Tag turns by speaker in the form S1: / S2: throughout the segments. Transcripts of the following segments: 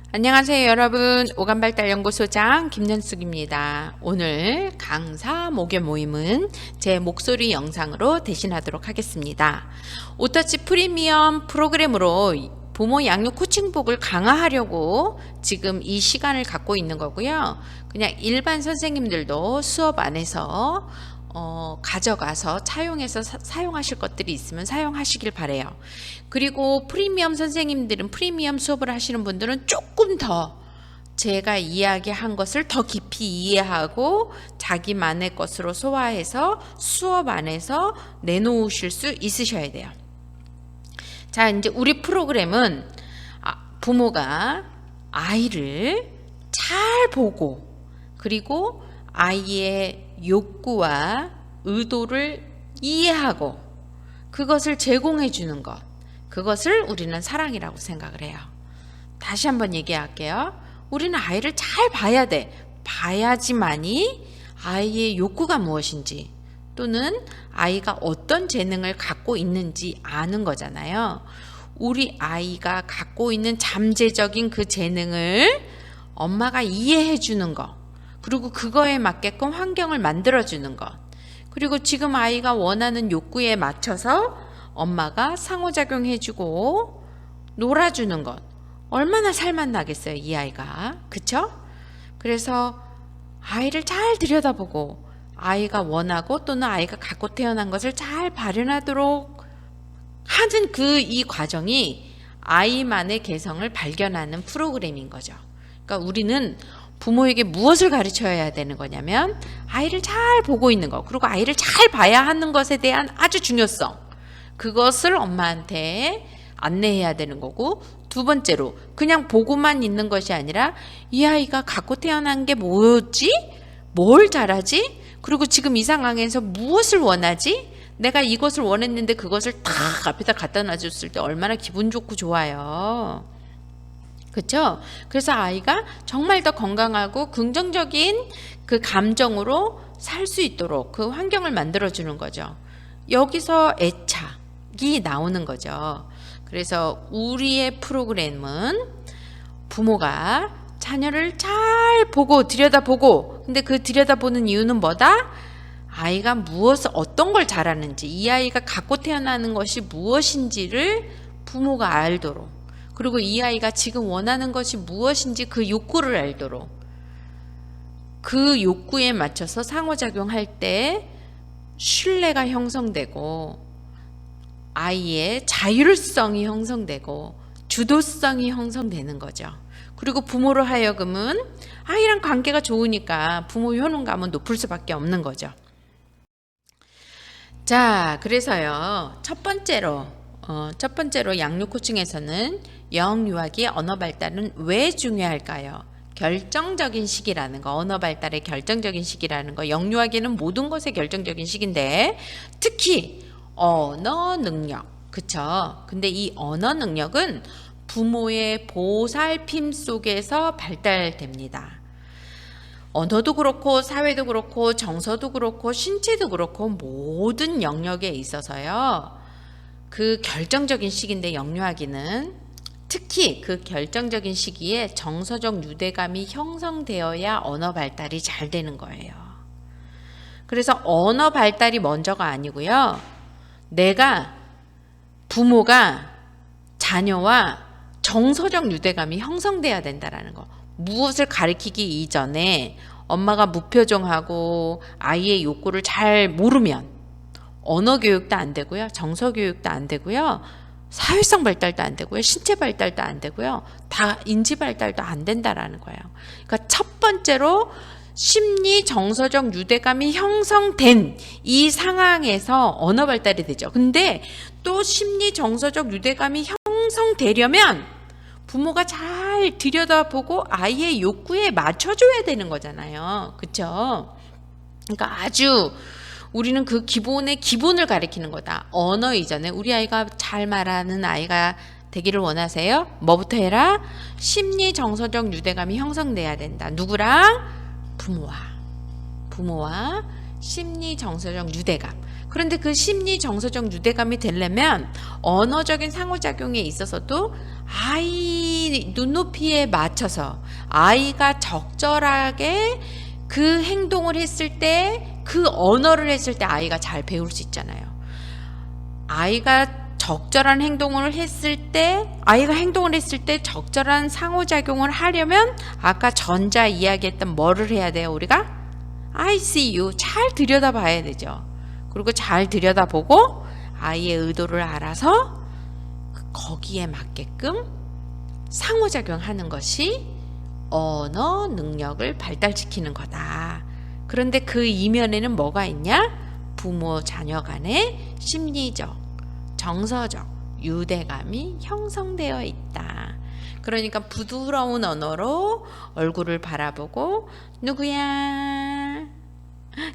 S1: 안녕하세요 여러분, 오감발달연구소장 김연숙입니다. 오늘 강사 목요 모임은 제 목소리 영상으로 대신하도록 하겠습니다. 오터치 프리미엄 프로그램으로 부모 양육 코칭복을 강화하려고 지금 이 시간을 갖고 있는 거고요. 그냥 일반 선생님들도 수업 안에서 가져가서 차용해서 사용하실 것들이 있으면 사용하시길 바래요. 그리고 프리미엄 선생님들은, 프리미엄 수업을 하시는 분들은 조금 더 제가 이야기한 것을 더 깊이 이해하고 자기만의 것으로 소화해서 수업 안에서 내놓으실 수 있으셔야 돼요. 자, 이제 우리 프로그램은 부모가 아이를 잘 보고, 그리고 아이의 욕구와 의도를 이해하고 그것을 제공해 주는 것, 그것을 우리는 사랑이라고 생각을 해요. 다시 한번 얘기할게요. 우리는 아이를 잘 봐야 돼. 봐야지만이 아이의 욕구가 무엇인지, 또는 아이가 어떤 재능을 갖고 있는지 아는 거잖아요. 우리 아이가 갖고 있는 잠재적인 그 재능을 엄마가 이해해 주는 것, 그리고 그거에 맞게끔 환경을 만들어주는 것, 그리고 지금 아이가 원하는 욕구에 맞춰서 엄마가 상호작용해주고 놀아주는 것, 얼마나 살맛 나겠어요, 이 아이가. 그쵸? 그래서 아이를 잘 들여다보고 아이가 원하고 또는 아이가 갖고 태어난 것을 잘 발현하도록 하는 이 과정이 아이만의 개성을 발견하는 프로그램인 거죠. 그러니까 우리는 부모에게 무엇을 가르쳐야 되는 거냐면 아이를 잘 보고 있는 거, 그리고 아이를 잘 봐야 하는 것에 대한 아주 중요성, 그것을 엄마한테 안내해야 되는 거고, 두 번째로 그냥 보고만 있는 것이 아니라 이 아이가 갖고 태어난 게 뭐지? 뭘 잘하지? 그리고 지금 이 상황에서 무엇을 원하지? 내가 이것을 원했는데 그것을 딱 앞에다 갖다 놔줬을 때 얼마나 기분 좋고 좋아요. 그렇죠? 그래서 아이가 정말 더 건강하고 긍정적인 그 감정으로 살 수 있도록 그 환경을 만들어주는 거죠. 여기서 애착이 나오는 거죠. 그래서 우리의 프로그램은 부모가 자녀를 잘 보고 들여다보고, 근데 그 들여다보는 이유는 뭐다? 아이가 무엇을, 어떤 걸 잘하는지, 이 아이가 갖고 태어나는 것이 무엇인지를 부모가 알도록, 그리고 이 아이가 지금 원하는 것이 무엇인지 그 욕구를 알도록, 그 욕구에 맞춰서 상호작용할 때 신뢰가 형성되고 아이의 자율성이 형성되고 주도성이 형성되는 거죠. 그리고 부모로 하여금은 아이랑 관계가 좋으니까 부모 효능감은 높을 수밖에 없는 거죠. 자, 그래서요, 첫 번째로 양육 코칭에서는 영유아기의 언어 발달은 왜 중요할까요? 결정적인 시기라는 거, 언어 발달의 결정적인 시기라는 거, 영유아기는 모든 것의 결정적인 시기인데 특히 언어 능력, 그쵸? 근데 이 언어 능력은 부모의 보살핌 속에서 발달됩니다. 언어도 그렇고 사회도 그렇고 정서도 그렇고 신체도 그렇고 모든 영역에 있어서요, 그 결정적인 시기인데 영유아기는 특히 그 결정적인 시기에 정서적 유대감이 형성되어야 언어 발달이 잘 되는 거예요. 그래서 언어 발달이 먼저가 아니고요, 부모가 자녀와 정서적 유대감이 형성돼야 된다라는 거. 무엇을 가르치기 이전에 엄마가 무표정하고 아이의 욕구를 잘 모르면 언어 교육도 안 되고요, 정서 교육도 안 되고요, 사회성 발달도 안 되고요, 신체 발달도 안 되고요, 다 인지 발달도 안 된다라는 거예요. 그러니까 첫 번째로 심리 정서적 유대감이 형성된 이 상황에서 언어 발달이 되죠. 근데 또 심리 정서적 유대감이 형성되려면 부모가 잘 들여다보고 아이의 욕구에 맞춰줘야 되는 거잖아요. 그렇죠? 그러니까 아주 우리는 그 기본을 가리키는 거다. 언어 이전에 우리 아이가 잘 말하는 아이가 되기를 원하세요? 뭐부터 해라? 심리 정서적 유대감이 형성돼야 된다. 누구랑? 부모와 심리 정서적 유대감. 그런데 그 심리 정서적 유대감이 되려면 언어적인 상호작용에 있어서도 아이 눈높이에 맞춰서 아이가 적절하게 그 행동을 했을 때, 그 언어를 했을 때 아이가 잘 배울 수 있잖아요. 아이가 적절한 행동을 했을 때, 아이가 행동을 했을 때 적절한 상호작용을 하려면 아까 전자 이야기했던 뭐를 해야 돼요? 우리가 I see you 잘 들여다봐야 되죠. 그리고 잘 들여다보고 아이의 의도를 알아서 거기에 맞게끔 상호작용하는 것이 언어 능력을 발달시키는 거다. 그런데 그 이면에는 뭐가 있냐? 부모 자녀 간의 심리적, 정서적 유대감이 형성되어 있다. 그러니까 부드러운 언어로 얼굴을 바라보고 누구야?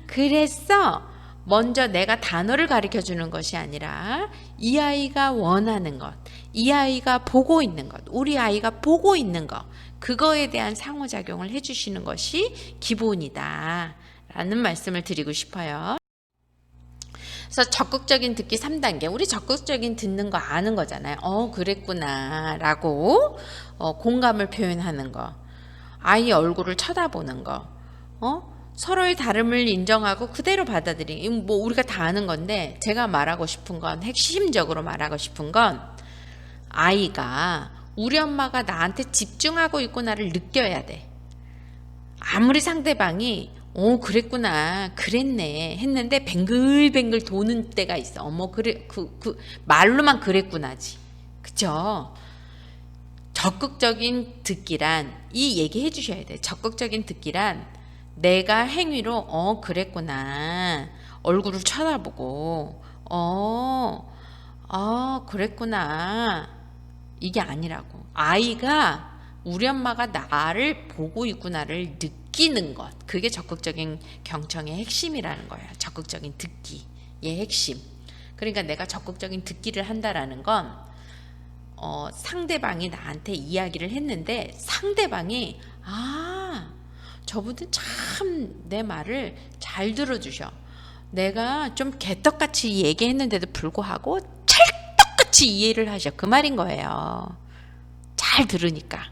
S1: 그랬어? 먼저 내가 단어를 가르쳐 주는 것이 아니라 이 아이가 원하는 것, 이 아이가 보고 있는 것, 우리 아이가 보고 있는 것, 그거에 대한 상호작용을 해주시는 것이 기본이다 라는 말씀을 드리고 싶어요. 그래서 적극적인 듣기 3단계, 우리 적극적인 듣는 거 아는 거잖아요. 그랬구나 라고 공감을 표현하는 거, 아이 얼굴을 쳐다보는 거, 서로의 다름을 인정하고 그대로 받아들이기. 뭐 우리가 다 아는 건데, 제가 말하고 싶은 건, 핵심적으로 말하고 싶은 건, 아이가 우리 엄마가 나한테 집중하고 있구나를 느껴야 돼. 아무리 상대방이 그랬구나, 그랬네 했는데 뱅글뱅글 도는 때가 있어. 그래, 말로만 그랬구나지. 그쵸? 적극적인 듣기란, 이 얘기 해주셔야 돼. 적극적인 듣기란 내가 행위로 그랬구나, 얼굴을 쳐다보고 그랬구나, 이게 아니라고. 아이가 우리 엄마가 나를 보고 있구나를 느끼는 것, 그게 적극적인 경청의 핵심이라는 거예요. 적극적인 듣기의 핵심. 그러니까 내가 적극적인 듣기를 한다라는 건 상대방이 나한테 이야기를 했는데 상대방이 저분은 참 내 말을 잘 들어주셔. 내가 좀 개떡같이 얘기했는데도 불구하고 찰떡같이 이해를 하셔. 그 말인 거예요. 잘 들으니까.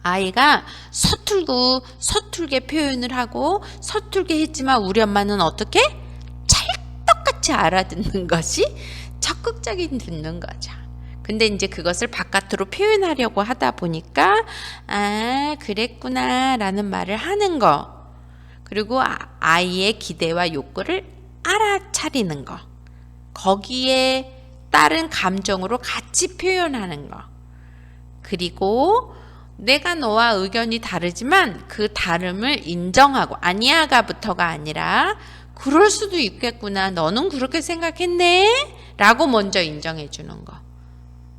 S1: 아이가 서툴게 표현을 하고 서툴게 했지만 우리 엄마는 어떻게? 찰떡같이 알아듣는 것이 적극적인 듣는 거죠. 근데 이제 그것을 바깥으로 표현하려고 하다 보니까 그랬구나 라는 말을 하는 거, 그리고 아이의 기대와 욕구를 알아차리는 거, 거기에 따른 감정으로 같이 표현하는 거, 그리고 내가 너와 의견이 다르지만 그 다름을 인정하고, 아니야가부터가 아니라 그럴 수도 있겠구나, 너는 그렇게 생각했네 라고 먼저 인정해 주는 거.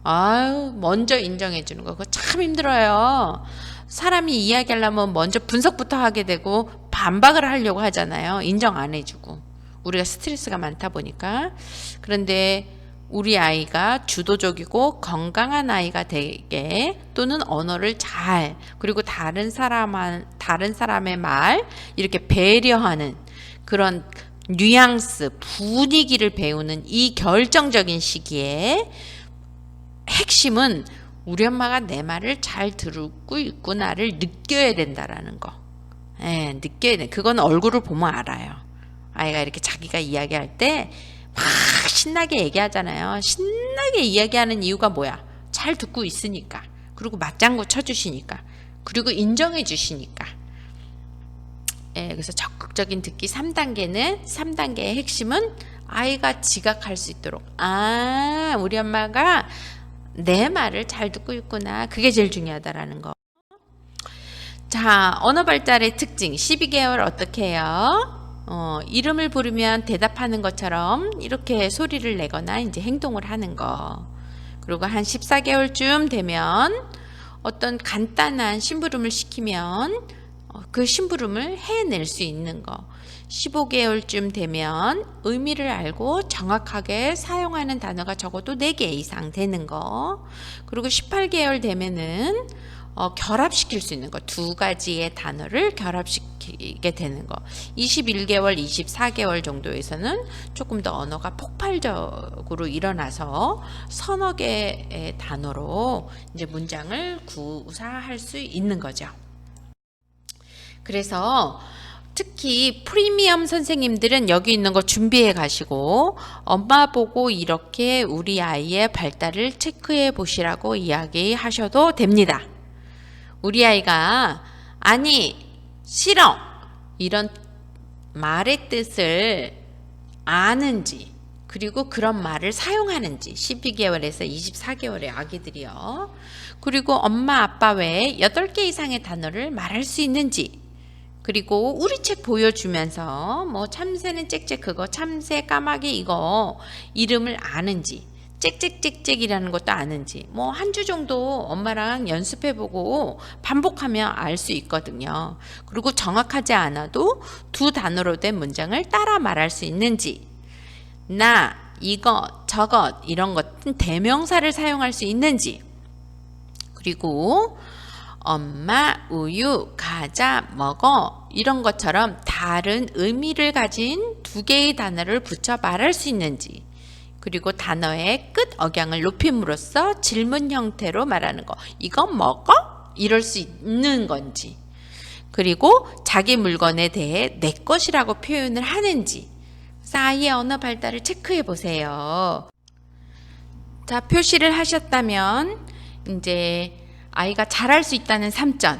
S1: 먼저 인정해 주는 거, 그거 참 힘들어요. 사람이 이야기하려면 먼저 분석부터 하게 되고 반박을 하려고 하잖아요. 인정 안 해주고. 우리가 스트레스가 많다 보니까. 그런데 우리 아이가 주도적이고 건강한 아이가 되게, 또는 언어를 잘, 그리고 다른 사람의 말 이렇게 배려하는 그런 뉘앙스, 분위기를 배우는 이 결정적인 시기에 핵심은 우리 엄마가 내 말을 잘 듣고 있구나를 느껴야 된다라는 거. 느껴야 돼. 그건 얼굴을 보면 알아요. 아이가 이렇게 자기가 이야기할 때 막 신나게 얘기하잖아요. 신나게 이야기하는 이유가 뭐야? 잘 듣고 있으니까. 그리고 맞장구 쳐주시니까. 그리고 인정해 주시니까. 그래서 적극적인 듣기 3단계의 핵심은 아이가 지각할 수 있도록, 우리 엄마가 내 말을 잘 듣고 있구나, 그게 제일 중요하다라는 거. 자, 언어 발달의 특징 12개월 어떻게 해요? 이름을 부르면 대답하는 것처럼 이렇게 소리를 내거나 이제 행동을 하는 거. 그리고 한 14개월쯤 되면 어떤 간단한 심부름을 시키면 그 심부름을 해낼 수 있는 거. 15개월쯤 되면 의미를 알고 정확하게 사용하는 단어가 적어도 4개 이상 되는 거. 그리고 18개월 되면은 결합시킬 수 있는 거, 두 가지의 단어를 결합시키게 되는 거. 21개월, 24개월 정도에서는 조금 더 언어가 폭발적으로 일어나서 서너 개의 단어로 이제 문장을 구사할 수 있는 거죠. 그래서 특히 프리미엄 선생님들은 여기 있는 거 준비해 가시고 엄마 보고 이렇게 우리 아이의 발달을 체크해 보시라고 이야기하셔도 됩니다. 우리 아이가 아니 싫어 이런 말의 뜻을 아는지, 그리고 그런 말을 사용하는지, 12개월에서 24개월의 아기들이요. 그리고 엄마 아빠 외에 8개 이상의 단어를 말할 수 있는지, 그리고 우리 책 보여주면서 뭐 참새는 짹짹 그거, 참새 까마귀 이거 이름을 아는지, 짹짹짹짹이라는 것도 아는지, 뭐 한 주 정도 엄마랑 연습해보고 반복하면 알 수 있거든요. 그리고 정확하지 않아도 두 단어로 된 문장을 따라 말할 수 있는지, 나, 이것, 저것 이런 것은 대명사를 사용할 수 있는지, 그리고 엄마, 우유, 과자, 먹어 이런 것처럼 다른 의미를 가진 두 개의 단어를 붙여 말할 수 있는지, 그리고 단어의 끝 억양을 높임으로써 질문 형태로 말하는 거, 이거 먹어? 이럴 수 있는 건지, 그리고 자기 물건에 대해 내 것이라고 표현을 하는지, 아이의 언어 발달을 체크해 보세요. 자, 표시를 하셨다면 이제 아이가 잘할 수 있다는 3점,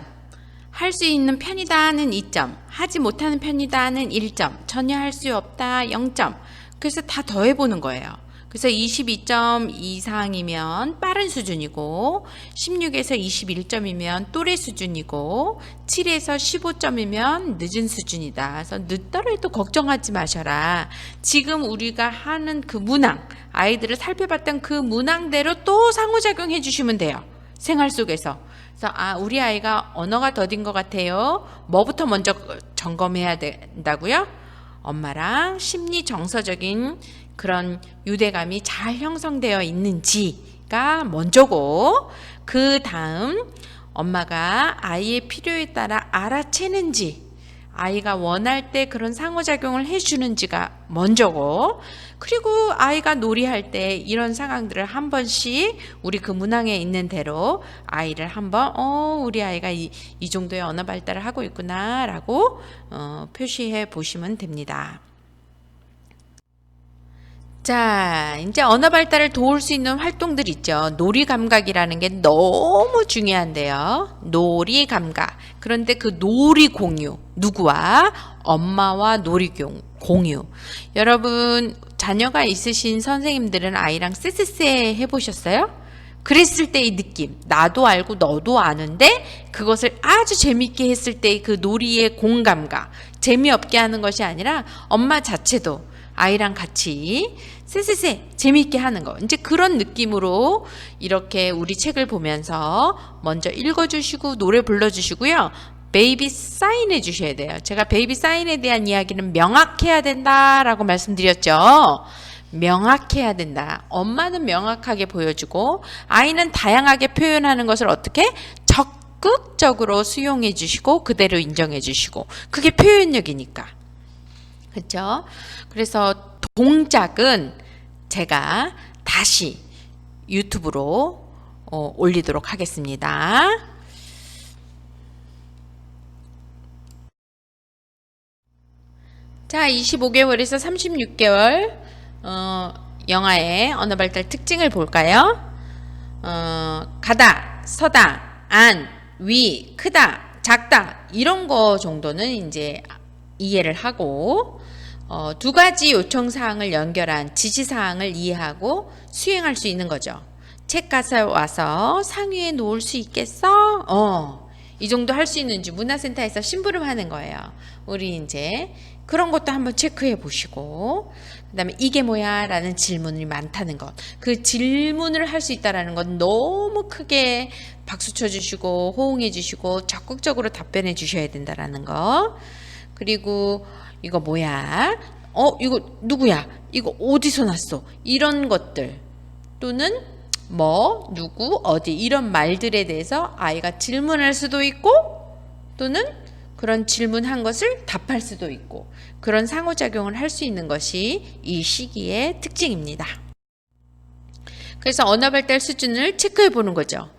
S1: 할 수 있는 편이다는 2점, 하지 못하는 편이다는 1점, 전혀 할 수 없다 0점. 그래서 다 더해보는 거예요. 그래서 22점 이상이면 빠른 수준이고, 16에서 21점이면 또래 수준이고, 7에서 15점이면 늦은 수준이다. 그래서 늦더라도 걱정하지 마셔라. 지금 우리가 하는 그 문항, 아이들을 살펴봤던 그 문항대로 또 상호작용해 주시면 돼요. 생활 속에서. 그래서 우리 아이가 언어가 더딘 것 같아요. 뭐부터 먼저 점검해야 된다고요? 엄마랑 심리 정서적인 그런 유대감이 잘 형성되어 있는지가 먼저고, 그 다음 엄마가 아이의 필요에 따라 알아채는지, 아이가 원할 때 그런 상호작용을 해주는지가 먼저고, 그리고 아이가 놀이할 때 이런 상황들을 한 번씩 우리 그 문항에 있는 대로 아이를 한번 우리 아이가 이 정도의 언어 발달을 하고 있구나 라고 표시해 보시면 됩니다. 자, 이제 언어 발달을 도울 수 있는 활동들 있죠. 놀이 감각이라는 게 너무 중요한데요. 놀이 감각. 그런데 그 놀이 공유, 누구와? 엄마와 놀이 공유. 여러분, 자녀가 있으신 선생님들은 아이랑 쎄쎄쎄 해보셨어요? 그랬을 때의 느낌, 나도 알고 너도 아는데 그것을 아주 재밌게 했을 때의 그 놀이의 공감각, 재미없게 하는 것이 아니라 엄마 자체도 아이랑 같이 쎄쎄쎄 재미있게 하는 거. 이제 그런 느낌으로 이렇게 우리 책을 보면서 먼저 읽어주시고 노래 불러주시고요. 베이비 사인해 주셔야 돼요. 제가 베이비 사인에 대한 이야기는 명확해야 된다라고 말씀드렸죠. 명확해야 된다. 엄마는 명확하게 보여주고 아이는 다양하게 표현하는 것을 어떻게? 적극적으로 수용해 주시고 그대로 인정해 주시고, 그게 표현력이니까. 그렇죠? 그래서 동작은 제가 다시 유튜브로 올리도록 하겠습니다. 자, 25개월에서 36개월 영아의 언어 발달 특징을 볼까요? 가다, 서다, 안, 위, 크다, 작다 이런 거 정도는 이제 이해를 하고, 두 가지 요청사항을 연결한 지시사항을 이해하고 수행할 수 있는 거죠. 책 가서 와서 상위에 놓을 수 있겠어? 이 정도 할 수 있는지 문화센터에서 심부름하는 거예요. 우리 이제 그런 것도 한번 체크해 보시고, 그 다음에 이게 뭐야? 라는 질문이 많다는 것. 그 질문을 할 수 있다는 건 너무 크게 박수 쳐주시고 호응해 주시고 적극적으로 답변해 주셔야 된다는 거. 그리고 이거 뭐야? 이거 누구야? 이거 어디서 났어? 이런 것들. 또는 뭐, 누구, 어디 이런 말들에 대해서 아이가 질문할 수도 있고 또는 그런 질문한 것을 답할 수도 있고 그런 상호작용을 할 수 있는 것이 이 시기의 특징입니다. 그래서 언어발달 수준을 체크해 보는 거죠.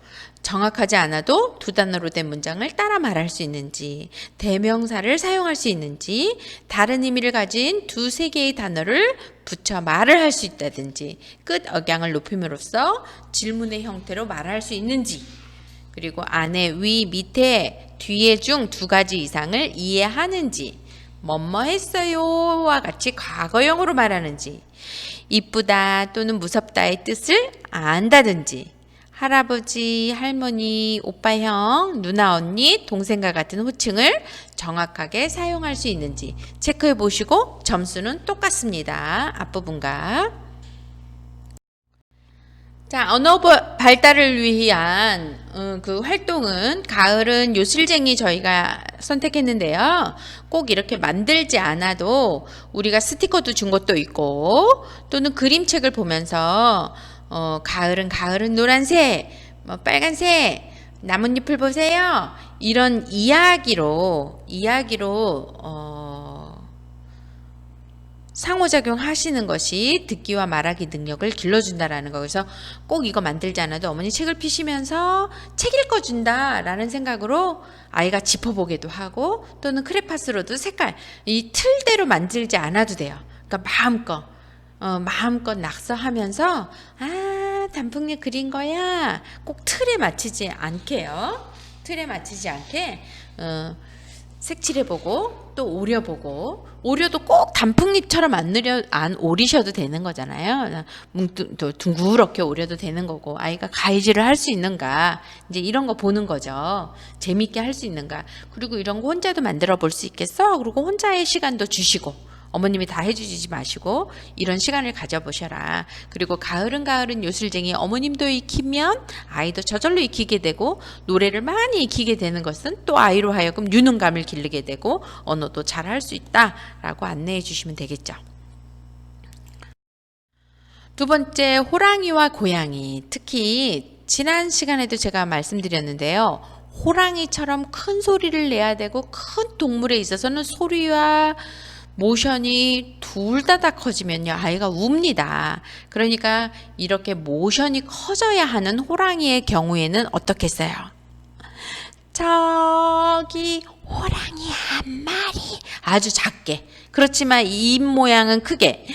S1: 정확하지 않아도 두 단어로 된 문장을 따라 말할 수 있는지, 대명사를 사용할 수 있는지, 다른 의미를 가진 두세 개의 단어를 붙여 말을 할 수 있다든지, 끝 억양을 높임으로써 질문의 형태로 말할 수 있는지, 그리고 안에, 위, 밑에, 뒤에 중 두 가지 이상을 이해하는지, 뭐뭐 했어요와 같이 과거형으로 말하는지, 이쁘다 또는 무섭다의 뜻을 안다든지, 할아버지, 할머니, 오빠, 형, 누나, 언니, 동생과 같은 호칭을 정확하게 사용할 수 있는지 체크해 보시고 점수는 똑같습니다. 앞부분과. 자, 언어 발달을 위한 그 활동은 가을은 요술쟁이 저희가 선택했는데요. 꼭 이렇게 만들지 않아도 우리가 스티커도 준 것도 있고 또는 그림책을 보면서 가을은 노란색, 뭐 빨간색, 나뭇잎을 보세요. 이런 이야기로 상호작용 하시는 것이 듣기와 말하기 능력을 길러준다라는 거. 그래서 꼭 이거 만들지 않아도 어머니 책을 피시면서 책 읽어준다라는 생각으로 아이가 짚어보기도 하고 또는 크레파스로도 색깔, 이 틀대로 만들지 않아도 돼요. 그러니까 마음껏 낙서하면서 단풍잎 그린 거야. 꼭 틀에 맞추지 않게요. 틀에 맞추지 않게 색칠해보고 또 오려보고, 오려도 꼭 단풍잎처럼 안 오리셔도 되는 거잖아요. 둥그렇게 오려도 되는 거고, 아이가 가위질을 할 수 있는가, 이제 이런 거 보는 거죠. 재밌게 할 수 있는가. 그리고 이런 거 혼자도 만들어 볼 수 있겠어? 그리고 혼자의 시간도 주시고, 어머님이 다 해주지 마시고 이런 시간을 가져보셔라. 그리고 가을은 요술쟁이, 어머님도 익히면 아이도 저절로 익히게 되고 노래를 많이 익히게 되는 것은 또 아이로 하여금 유능감을 기르게 되고 언어도 잘할 수 있다라고 안내해 주시면 되겠죠. 두 번째, 호랑이와 고양이. 특히 지난 시간에도 제가 말씀드렸는데요. 호랑이처럼 큰 소리를 내야 되고 큰 동물에 있어서는 소리와 모션이 둘 다 커지면요, 아이가 웁니다. 그러니까 이렇게 모션이 커져야 하는 호랑이의 경우에는 어떻겠어요? 저기 호랑이 한 마리, 아주 작게. 그렇지만 입 모양은 크게.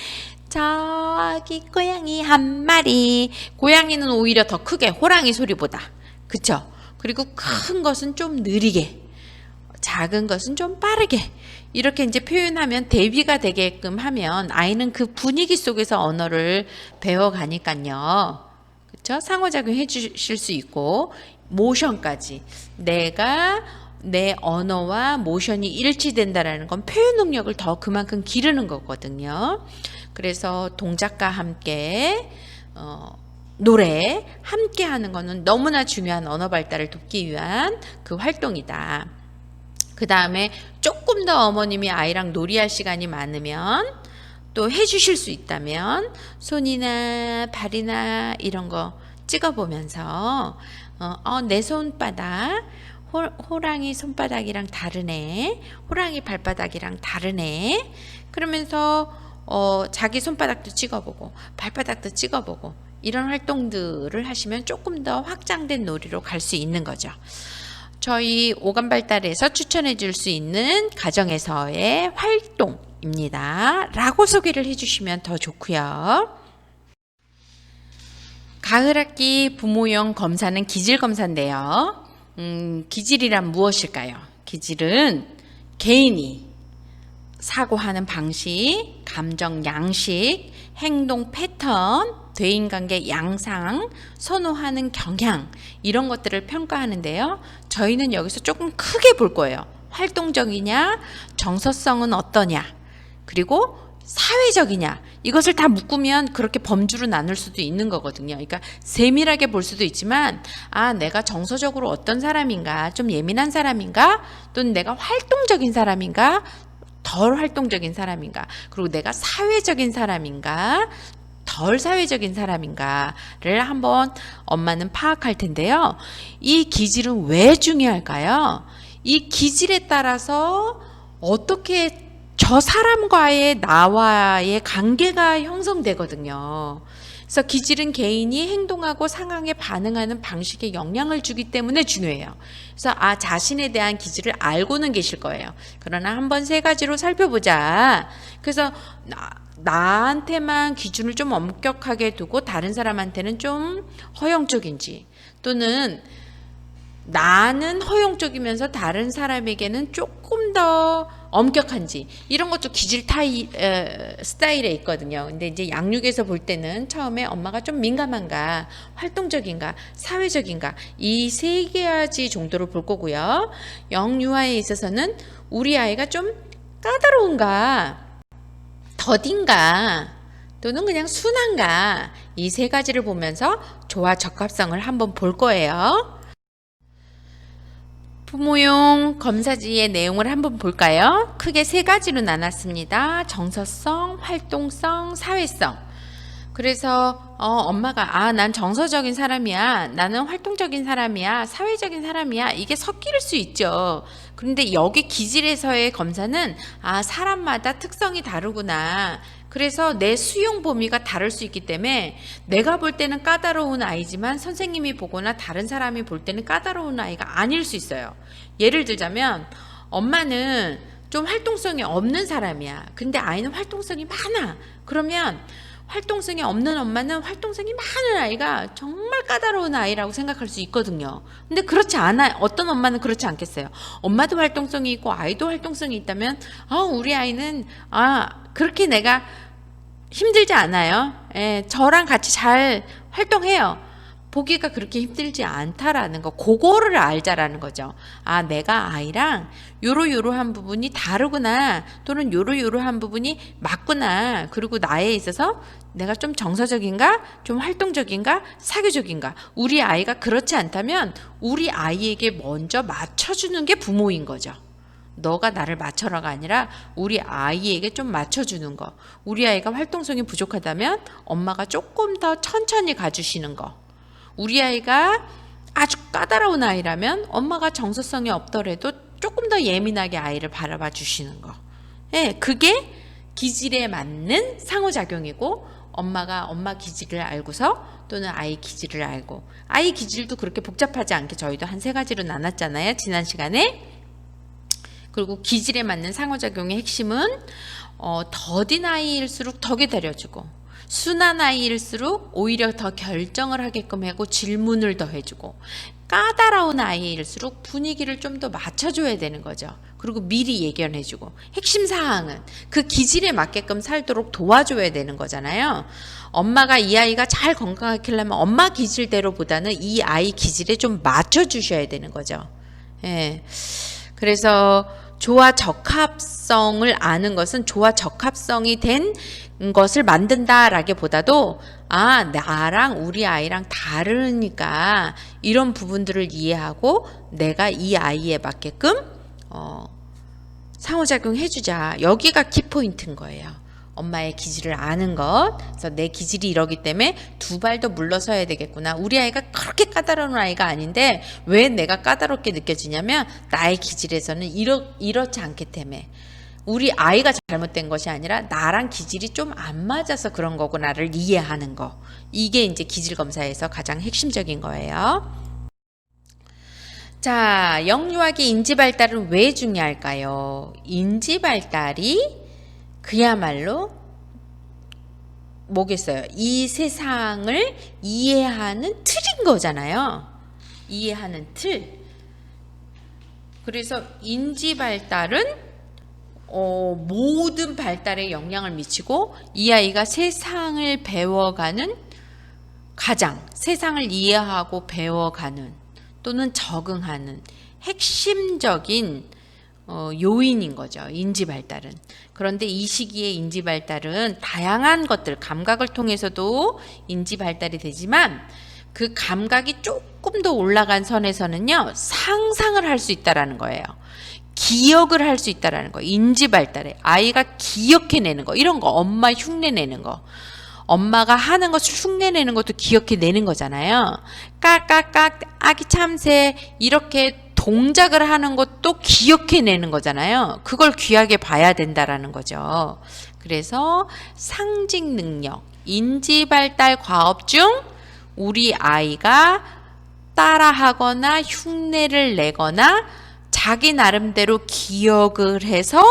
S1: 저기 고양이 한 마리. 고양이는 오히려 더 크게, 호랑이 소리보다. 그쵸? 그리고 큰 것은 좀 느리게, 작은 것은 좀 빠르게. 이렇게 이제 표현하면 대비가 되게끔 하면 아이는 그 분위기 속에서 언어를 배워가니까요. 그렇죠? 상호작용 해주실 수 있고, 모션까지. 내가 내 언어와 모션이 일치된다라는 건 표현 능력을 더 그만큼 기르는 거거든요. 그래서 동작과 함께 노래 함께 하는 거는 너무나 중요한 언어 발달을 돕기 위한 그 활동이다. 그 다음에 조금 더 어머님이 아이랑 놀이할 시간이 많으면 또 해주실 수 있다면 손이나 발이나 이런 거 찍어보면서 내 손바닥, 호랑이 손바닥이랑 다르네, 호랑이 발바닥이랑 다르네, 그러면서 자기 손바닥도 찍어보고 발바닥도 찍어보고 이런 활동들을 하시면 조금 더 확장된 놀이로 갈 수 있는 거죠. 저희 오감발달에서 추천해 줄 수 있는 가정에서의 활동입니다. 라고 소개를 해주시면 더 좋고요. 가을학기 부모형 검사는 기질검사인데요. 기질이란 무엇일까요? 기질은 개인이 사고하는 방식, 감정 양식, 행동 패턴, 대인관계 양상, 선호하는 경향, 이런 것들을 평가하는데요. 저희는 여기서 조금 크게 볼 거예요. 활동적이냐, 정서성은 어떠냐, 그리고 사회적이냐, 이것을 다 묶으면 그렇게 범주로 나눌 수도 있는 거거든요. 그러니까 세밀하게 볼 수도 있지만, 내가 정서적으로 어떤 사람인가, 좀 예민한 사람인가, 또는 내가 활동적인 사람인가, 덜 활동적인 사람인가, 그리고 내가 사회적인 사람인가, 더 덜 사회적인 사람인가를 한번 엄마는 파악할 텐데요. 이 기질은 왜 중요할까요? 이 기질에 따라서 어떻게 저 사람과의 나와의 관계가 형성되거든요. 그래서 기질은 개인이 행동하고 상황에 반응하는 방식에 영향을 주기 때문에 중요해요. 그래서 자신에 대한 기질을 알고는 계실 거예요. 그러나 한번 세 가지로 살펴보자. 그래서 나한테만 기준을 좀 엄격하게 두고 다른 사람한테는 좀 허용적인지, 또는 나는 허용적이면서 다른 사람에게는 조금 더 엄격한지, 이런 것도 기질 스타일에 있거든요. 근데 이제 양육에서 볼 때는 처음에 엄마가 좀 민감한가, 활동적인가, 사회적인가, 이 세 가지 정도로 볼 거고요. 영유아에 있어서는 우리 아이가 좀 까다로운가, 더딘가, 또는 그냥 순한가, 이 세 가지를 보면서 조화 적합성을 한번 볼 거예요. 부모용 검사지의 내용을 한번 볼까요? 크게 세 가지로 나눴습니다. 정서성, 활동성, 사회성. 그래서 엄마가 난 정서적인 사람이야, 나는 활동적인 사람이야, 사회적인 사람이야, 이게 섞일 수 있죠. 그런데 여기 기질에서의 검사는 사람마다 특성이 다르구나, 그래서 내 수용 범위가 다를 수 있기 때문에 내가 볼 때는 까다로운 아이지만 선생님이 보거나 다른 사람이 볼 때는 까다로운 아이가 아닐 수 있어요. 예를 들자면 엄마는 좀 활동성이 없는 사람이야. 근데 아이는 활동성이 많아. 그러면 활동성이 없는 엄마는 활동성이 많은 아이가 정말 까다로운 아이라고 생각할 수 있거든요. 근데 그렇지 않아요. 어떤 엄마는 그렇지 않겠어요. 엄마도 활동성이 있고 아이도 활동성이 있다면 우리 아이는 그렇게 내가 힘들지 않아요. 저랑 같이 잘 활동해요. 보기가 그렇게 힘들지 않다라는 거, 그거를 알자라는 거죠. 내가 아이랑 요러요러한 부분이 다르구나, 또는 요러요러한 부분이 맞구나, 그리고 나에 있어서 내가 좀 정서적인가, 좀 활동적인가, 사교적인가. 우리 아이가 그렇지 않다면 우리 아이에게 먼저 맞춰주는 게 부모인 거죠. 너가 나를 맞춰라가 아니라 우리 아이에게 좀 맞춰주는 거. 우리 아이가 활동성이 부족하다면 엄마가 조금 더 천천히 가주시는 거. 우리 아이가 아주 까다로운 아이라면 엄마가 정서성이 없더라도 조금 더 예민하게 아이를 바라봐 주시는 거. 그게 기질에 맞는 상호작용이고, 엄마가 엄마 기질을 알고서 또는 아이 기질을 알고, 아이 기질도 그렇게 복잡하지 않게 저희도 한 세 가지로 나눴잖아요, 지난 시간에. 그리고 기질에 맞는 상호작용의 핵심은 더딘 아이일수록 더 기다려주고, 순한 아이일수록 오히려 더 결정을 하게끔 하고 질문을 더 해주고, 까다로운 아이일수록 분위기를 좀 더 맞춰줘야 되는 거죠. 그리고 미리 예견해주고, 핵심 사항은 그 기질에 맞게끔 살도록 도와줘야 되는 거잖아요. 엄마가 이 아이가 잘 건강하게 하려면 엄마 기질대로보다는 이 아이 기질에 좀 맞춰주셔야 되는 거죠. 그래서 조화 적합성을 아는 것은 조화 적합성이 된 것을 만든다라기보다도 나랑 우리 아이랑 다르니까 이런 부분들을 이해하고 내가 이 아이에 맞게끔 상호작용 해주자. 여기가 키포인트인 거예요. 엄마의 기질을 아는 것. 그래서 내 기질이 이러기 때문에 두 발 더 물러서야 되겠구나. 우리 아이가 그렇게 까다로운 아이가 아닌데 왜 내가 까다롭게 느껴지냐면 나의 기질에서는 이렇지 않기 때문에. 우리 아이가 잘못된 것이 아니라 나랑 기질이 좀 안 맞아서 그런 거구나를 이해하는 거. 이게 이제 기질 검사에서 가장 핵심적인 거예요. 자, 영유아기 인지 발달은 왜 중요할까요? 인지 발달이 그야말로 뭐겠어요? 이 세상을 이해하는 틀인 거잖아요. 이해하는 틀. 그래서 인지 발달은 모든 발달에 영향을 미치고, 이 아이가 세상을 배워가는 세상을 이해하고 배워가는 또는 적응하는 핵심적인 요인인 거죠. 인지 발달은. 그런데 이 시기의 인지 발달은 다양한 것들, 감각을 통해서도 인지 발달이 되지만 그 감각이 조금 더 올라간 선에서는요, 상상을 할 수 있다라는 거예요. 기억을 할 수 있다라는 거. 인지 발달에 아이가 기억해내는 거, 이런 거, 엄마 흉내내는 거. 엄마가 하는 것을 흉내내는 것도 기억해내는 거잖아요. 까까까 아기 참새 이렇게 동작을 하는 것도 기억해내는 거잖아요. 그걸 귀하게 봐야 된다라는 거죠. 그래서 상징 능력, 인지 발달 과업 중 우리 아이가 따라하거나 흉내를 내거나 자기 나름대로 기억을 해서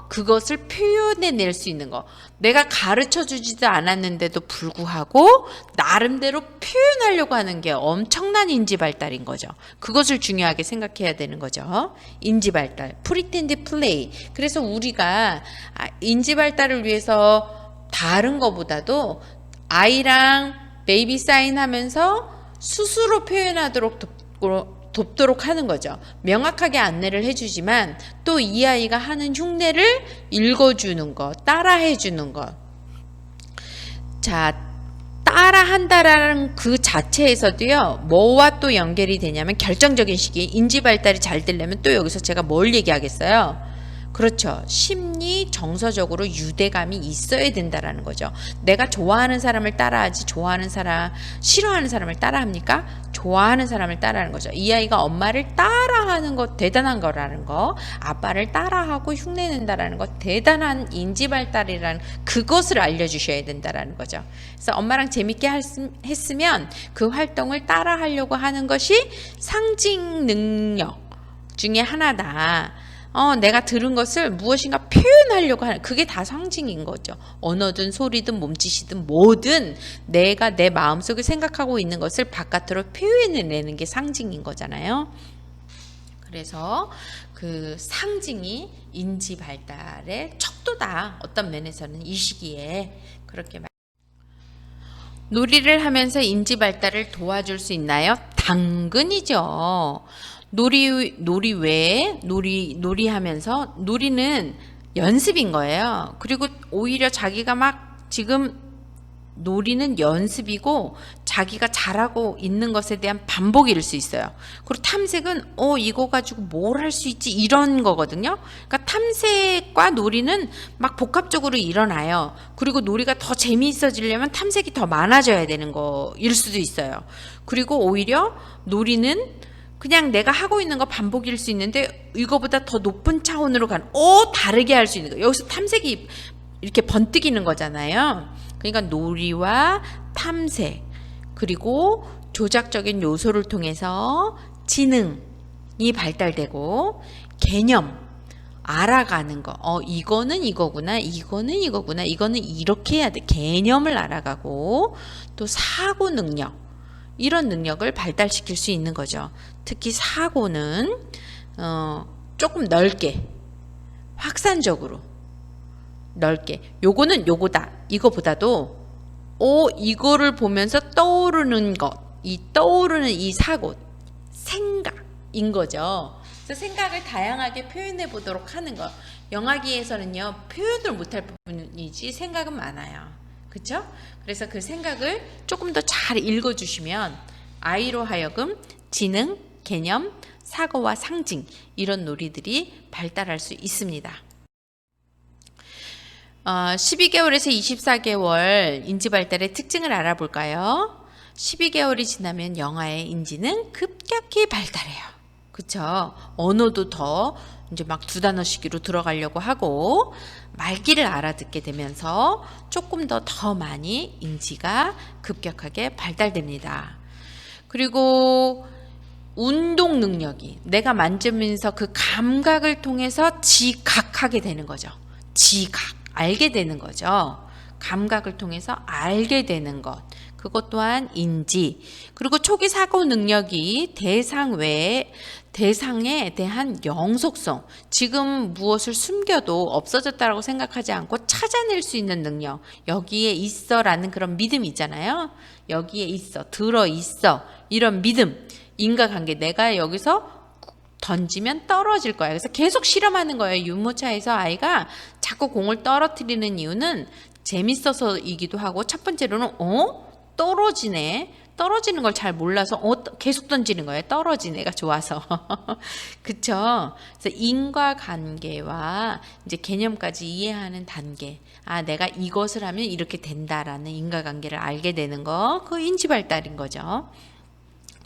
S1: 그것을 표현해낼 수 있는 거. 내가 가르쳐주지도 않았는데도 불구하고 나름대로 표현하려고 하는 게 엄청난 인지 발달인 거죠. 그것을 중요하게 생각해야 되는 거죠. 인지 발달, 프리텐드 플레이. 그래서 우리가 인지 발달을 위해서 다른 것보다도 아이랑 베이비 사인 하면서 스스로 표현하도록 돕도록 하는 거죠. 명확하게 안내를 해주지만 또 이 아이가 하는 흉내를 읽어주는 것, 따라해주는 것. 자, 따라한다라는 그 자체에서도요, 뭐와 또 연결이 되냐면 결정적인 시기, 인지 발달이 잘 되려면 또 여기서 제가 뭘 얘기하겠어요? 그렇죠. 심리, 정서적으로 유대감이 있어야 된다라는 거죠. 내가 좋아하는 사람을 따라하지 좋아하는 사람, 싫어하는 사람을 따라합니까? 좋아하는 사람을 따라하는 거죠. 이 아이가 엄마를 따라하는 것 대단한 거라는 거, 아빠를 따라하고 흉내낸다라는 것 대단한 인지 발달이라는 그것을 알려주셔야 된다라는 거죠. 그래서 엄마랑 재밌게 했으면 그 활동을 따라하려고 하는 것이 상징 능력 중에 하나다. 내가 들은 것을 무엇인가 표현하려고 하는 그게 다 상징인 거죠. 언어든 소리든 몸짓이든 뭐든 내가 내 마음속에 생각하고 있는 것을 바깥으로 표현해내는 게 상징인 거잖아요. 그래서 그 상징이 인지 발달의 척도다. 어떤 면에서는 이 시기에 그렇게 놀이를 하면서 인지 발달을 도와줄 수 있나요? 당근이죠. 놀이 외에 놀이하면서 놀이는 연습인 거예요. 그리고 오히려 자기가 막 지금 놀이는 연습이고 자기가 잘하고 있는 것에 대한 반복일 수 있어요. 그리고 탐색은 이거 가지고 뭘 할 수 있지 이런 거거든요. 그러니까 탐색과 놀이는 막 복합적으로 일어나요. 그리고 놀이가 더 재미있어지려면 탐색이 더 많아져야 되는 거일 수도 있어요. 그리고 오히려 놀이는 그냥 내가 하고 있는 거 반복일 수 있는데 이거보다 더 높은 차원으로 가는 다르게 할 수 있는 거. 여기서 탐색이 이렇게 번뜩이는 거잖아요. 그러니까 놀이와 탐색 그리고 조작적인 요소를 통해서 지능이 발달되고 개념 알아가는 거. 이거는 이거구나. 이거는 이거구나. 이거는 이렇게 해야 돼. 개념을 알아가고 또 사고 능력 이런 능력을 발달시킬 수 있는 거죠. 특히 사고는 조금 넓게 확산적으로 넓게 요거는 요거다 이거보다도 이거를 보면서 떠오르는 것, 이 떠오르는 이 사고 생각인 거죠. 그래서 생각을 다양하게 표현해 보도록 하는 거. 영아기에서는요 표현을 못할 부분이지 생각은 많아요. 그렇죠? 그래서 그 생각을 조금 더 잘 읽어주시면 아이로 하여금 지능, 개념, 사고와 상징 이런 놀이들이 발달할 수 있습니다. 12개월에서 24개월 인지 발달의 특징을 알아볼까요? 12개월이 지나면 영아의 인지는 급격히 발달해요. 그쵸? 언어도 더 이제 막 두 단어씩으로 들어가려고 하고 말귀를 알아듣게 되면서 조금 더 많이 인지가 급격하게 발달됩니다. 그리고 운동 능력이 내가 만지면서 그 감각을 통해서 지각하게 되는 거죠. 지각, 알게 되는 거죠. 감각을 통해서 알게 되는 것. 그것 또한 인지. 그리고 초기 사고 능력이 대상에 대한 영속성. 지금 무엇을 숨겨도 없어졌다고 생각하지 않고 찾아낼 수 있는 능력. 여기에 있어라는 그런 믿음이 있잖아요. 여기에 있어, 들어 있어. 이런 믿음. 인과관계. 내가 여기서 던지면 떨어질 거야. 그래서 계속 실험하는 거예요. 유모차에서 아이가 자꾸 공을 떨어뜨리는 이유는 재밌어서이기도 하고 첫 번째로는 떨어지네. 떨어지는 걸 잘 몰라서 계속 던지는 거예요. 떨어진 애가 좋아서. 그쵸? 그래서 인과관계와 이제 개념까지 이해하는 단계. 아, 내가 이것을 하면 이렇게 된다라는 인과관계를 알게 되는 거. 그 인지발달인 거죠.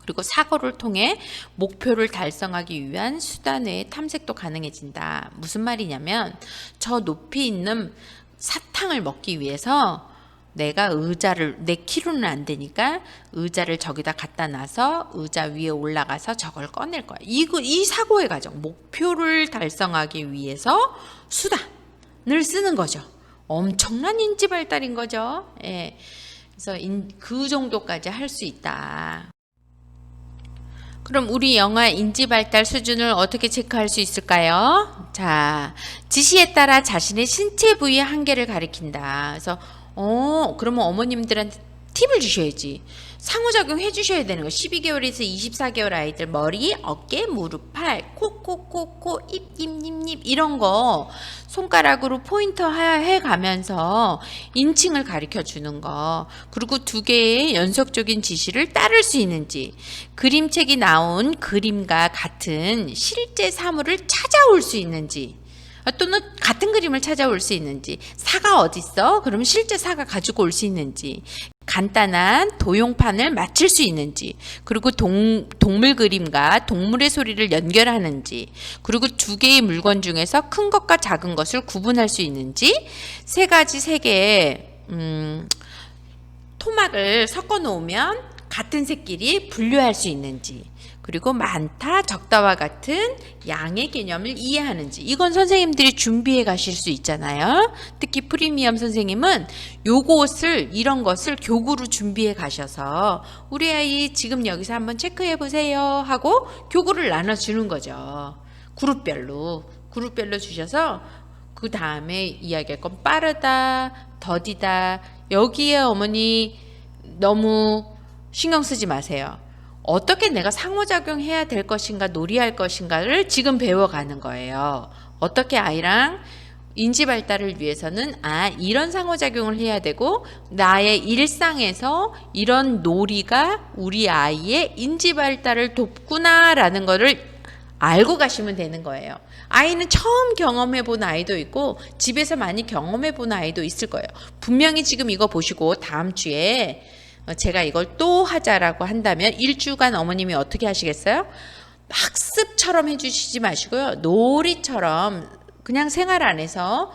S1: 그리고 사고를 통해 목표를 달성하기 위한 수단의 탐색도 가능해진다. 무슨 말이냐면 저 높이 있는 사탕을 먹기 위해서 내가 의자를, 내 키로는 안 되니까 의자를 저기다 갖다 놔서 의자 위에 올라가서 저걸 꺼낼 거야. 이 사고의 과정, 목표를 달성하기 위해서 수단을 쓰는 거죠. 엄청난 인지 발달인 거죠. 예. 그래서 그 정도까지 할 수 있다. 그럼 우리 영아 인지 발달 수준을 어떻게 체크할 수 있을까요? 자, 지시에 따라 자신의 신체 부위의 한계를 가리킨다. 그래서 그러면 어머님들한테 팁을 주셔야지. 상호작용 해주셔야 되는 거. 12개월에서 24개월 아이들 머리, 어깨, 무릎, 팔, 코, 입, 이런 거 손가락으로 포인터 해가면서 인칭을 가르쳐 주는 거. 그리고 2개의 연속적인 지시를 따를 수 있는지, 그림책이 나온 그림과 같은 실제 사물을 찾아올 수 있는지, 또는 같은 그림을 찾아올 수 있는지, 사가 어딨어? 그러면 실제 사가 가지고 올 수 있는지, 간단한 도용판을 맞출 수 있는지, 그리고 동물 그림과 동물의 소리를 연결하는지, 그리고 2개의 물건 중에서 큰 것과 작은 것을 구분할 수 있는지, 3개의 토막을 섞어 놓으면 같은 새끼리 분류할 수 있는지, 그리고 많다, 적다와 같은 양의 개념을 이해하는지. 이건 선생님들이 준비해 가실 수 있잖아요. 특히 프리미엄 선생님은 이런 것을 교구로 준비해 가셔서 우리 아이 지금 여기서 한번 체크해 보세요 하고 교구를 나눠주는 거죠. 그룹별로 주셔서 그 다음에 이야기할 건 빠르다, 더디다. 여기에 어머니 너무 신경 쓰지 마세요. 어떻게 내가 상호작용해야 될 것인가, 놀이할 것인가를 지금 배워가는 거예요. 어떻게 아이랑 인지발달을 위해서는 이런 상호작용을 해야 되고, 나의 일상에서 이런 놀이가 우리 아이의 인지발달을 돕구나라는 거를 알고 가시면 되는 거예요. 아이는 처음 경험해 본 아이도 있고 집에서 많이 경험해 본 아이도 있을 거예요. 분명히 지금 이거 보시고 다음 주에 제가 이걸 또 하자라고 한다면 1주간 어머님이 어떻게 하시겠어요? 학습처럼 해주시지 마시고요. 놀이처럼 그냥 생활 안에서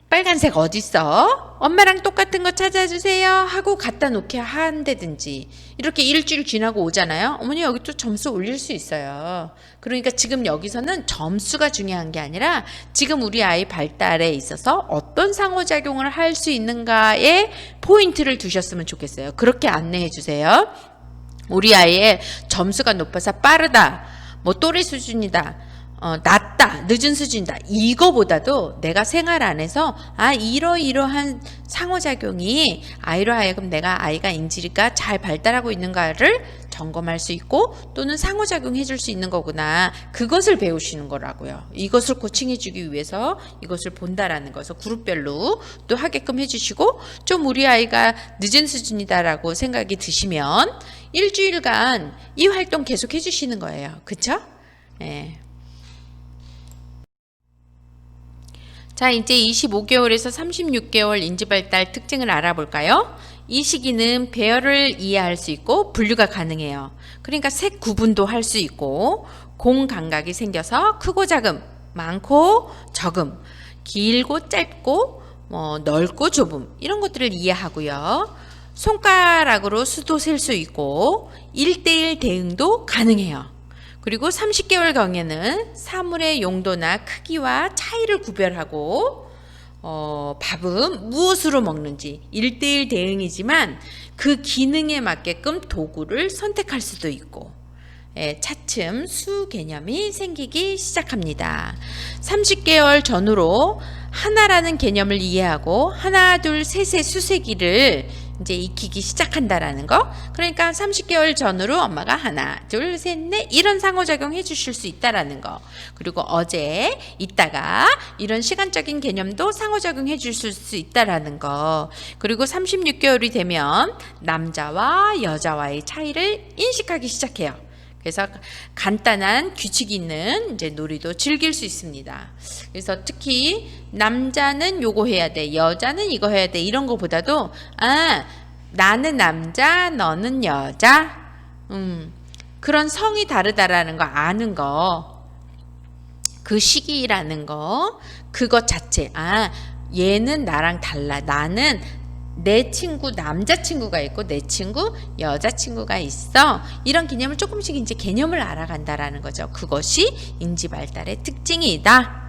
S1: 빨간색 어딨어? 엄마랑 똑같은 거 찾아주세요 하고 갖다 놓게 한다든지, 이렇게 일주일 지나고 오잖아요. 어머니 여기 또 점수 올릴 수 있어요. 그러니까 지금 여기서는 점수가 중요한 게 아니라 지금 우리 아이 발달에 있어서 어떤 상호작용을 할 수 있는가에 포인트를 두셨으면 좋겠어요. 그렇게 안내해 주세요. 우리 아이의 점수가 높아서 빠르다, 또래 수준이다, 낮다, 늦은 수준이다, 이거보다도 내가 생활 안에서 이러이러한 상호작용이 아이로 하여금 아이가 인지가 잘 발달하고 있는가를 점검할 수 있고, 또는 상호작용 해줄 수 있는 거구나, 그것을 배우시는 거라고요. 이것을 코칭해 주기 위해서 이것을 본다라는 것을 그룹별로 또 하게끔 해주시고, 좀 우리 아이가 늦은 수준이다라고 생각이 드시면 일주일간 이 활동 계속 해주시는 거예요. 그쵸? 네. 자, 이제 25개월에서 36개월 인지발달 특징을 알아볼까요? 이 시기는 배열을 이해할 수 있고 분류가 가능해요. 그러니까 색 구분도 할 수 있고, 공감각이 생겨서 크고 작음, 많고 적음, 길고 짧고 넓고 좁음, 이런 것들을 이해하고요. 손가락으로 수도 셀 수 있고 1:1 대응도 가능해요. 그리고 30개월 경에는 사물의 용도나 크기와 차이를 구별하고, 밥은 무엇으로 먹는지 1:1 대응이지만 그 기능에 맞게끔 도구를 선택할 수도 있고, 차츰 수 개념이 생기기 시작합니다. 30개월 전후로 하나라는 개념을 이해하고 하나, 둘, 셋의 수세기를 이제 익히기 시작한다라는 거. 그러니까 30개월 전으로 엄마가 하나, 둘, 셋, 넷 이런 상호작용 해주실 수 있다라는 거. 그리고 어제 있다가 이런 시간적인 개념도 상호작용 해주실 수 있다라는 거. 그리고 36개월이 되면 남자와 여자와의 차이를 인식하기 시작해요. 그래서 간단한 규칙이 있는 이제 놀이도 즐길 수 있습니다. 그래서 특히 남자는 요거 해야 돼, 여자는 이거 해야 돼 이런 거보다도 나는 남자, 너는 여자, 그런 성이 다르다라는 거 아는 거, 그 시기라는 거, 그것 자체, 얘는 나랑 달라, 나는 내 친구 남자친구가 있고 내 친구 여자친구가 있어. 이런 개념을 조금씩 이제 개념을 알아간다라는 거죠. 그것이 인지발달의 특징이다.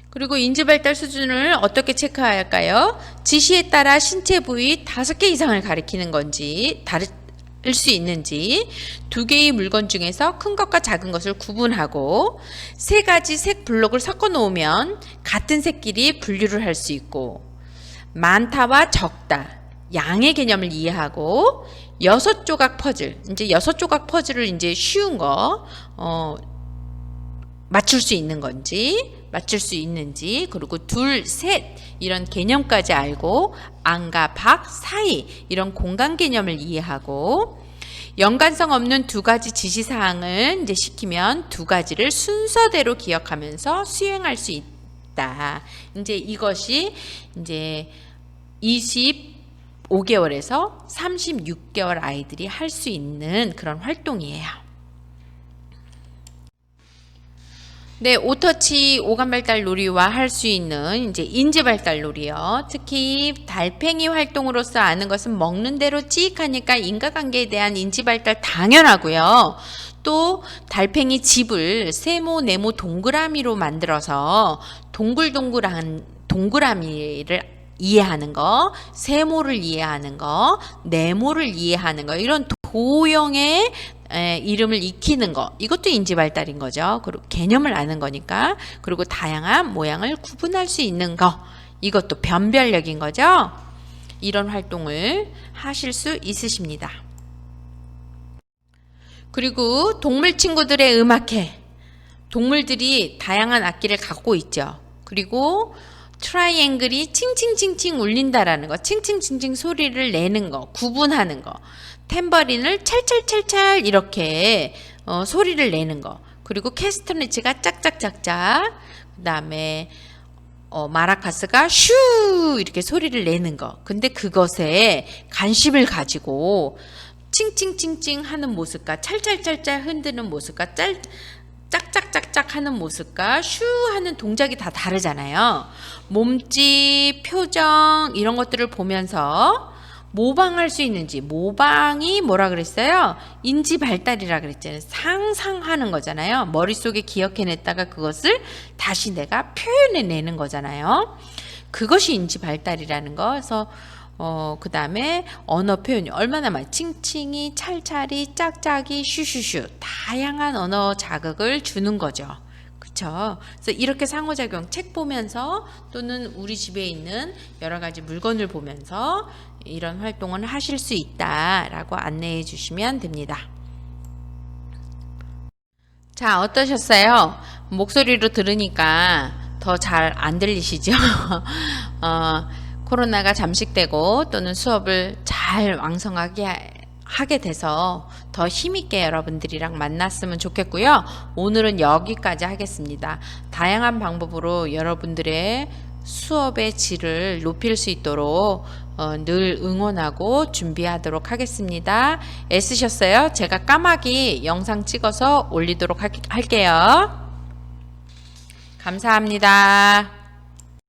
S1: 그리고 인지발달 수준을 어떻게 체크할까요? 지시에 따라 신체 부위 5개 이상을 가리키는 건지 다를 수 있는지, 2개의 물건 중에서 큰 것과 작은 것을 구분하고 3가지 색 블록을 섞어 놓으면 같은 색끼리 분류를 할 수 있고, 많다와 적다, 양의 개념을 이해하고 6조각 퍼즐, 이제 6조각 퍼즐을 이제 쉬운 거 맞출 수 있는 건지, 맞출 수 있는지, 그리고 둘, 셋 이런 개념까지 알고 안과 박 사이 이런 공간 개념을 이해하고, 연관성 없는 2가지 지시사항을 이제 시키면 2가지를 순서대로 기억하면서 수행할 수 있다. 이제 이것이 이제 25개월에서 36개월 아이들이 할 수 있는 그런 활동이에요. 네, 오터치 오감발달 놀이와 할 수 있는 이제 인지발달 놀이요. 특히 달팽이 활동으로서 아는 것은 먹는 대로 찌익하니까 인과관계에 대한 인지발달 당연하고요. 또 달팽이 집을 세모, 네모, 동그라미로 만들어서 동글동글한 동그라미를 이해하는 거, 세모를 이해하는 거, 네모를 이해하는 거, 이런 도형의 이름을 익히는 거, 이것도 인지발달인 거죠. 그리고 개념을 아는 거니까. 그리고 다양한 모양을 구분할 수 있는 거, 이것도 변별력인 거죠. 이런 활동을 하실 수 있으십니다. 그리고 동물 친구들의 음악회, 동물들이 다양한 악기를 갖고 있죠. 그리고 트라이앵글이 칭칭칭칭 울린다라는 거, 칭칭칭칭 소리를 내는 거, 구분하는 거, 탬버린을 찰찰찰찰 이렇게 소리를 내는 거, 그리고 캐스터네츠가 짝짝짝짝, 그 다음에 마라카스가 슈 이렇게 소리를 내는 거. 근데 그것에 관심을 가지고 칭칭칭칭 하는 모습과 찰찰찰찰 흔드는 모습과 짝짝짝짝 하는 모습과 슈 하는 동작이 다 다르잖아요. 몸짓, 표정 이런 것들을 보면서 모방할 수 있는지, 모방이 뭐라 그랬어요? 인지 발달이라 그랬잖아요. 상상하는 거잖아요. 머릿속에 기억해냈다가 그것을 다시 내가 표현해내는 거잖아요. 그것이 인지 발달이라는 거. 그래서 그 다음에 언어 표현이 얼마나 많이 칭칭이, 찰찰이, 짝짝이, 슈슈슈 다양한 언어 자극을 주는 거죠. 그쵸? 그래서 이렇게 상호작용 책 보면서 또는 우리 집에 있는 여러 가지 물건을 보면서 이런 활동을 하실 수 있다라고 안내해 주시면 됩니다. 자, 어떠셨어요? 목소리로 들으니까 더 잘 안 들리시죠? 코로나가 잠식되고 또는 수업을 잘 왕성하게 하게 돼서 더 힘있게 여러분들이랑 만났으면 좋겠고요. 오늘은 여기까지 하겠습니다. 다양한 방법으로 여러분들의 수업의 질을 높일 수 있도록 늘 응원하고 준비하도록 하겠습니다. 애쓰셨어요? 제가 까마귀 영상 찍어서 올리도록 할게요. 감사합니다.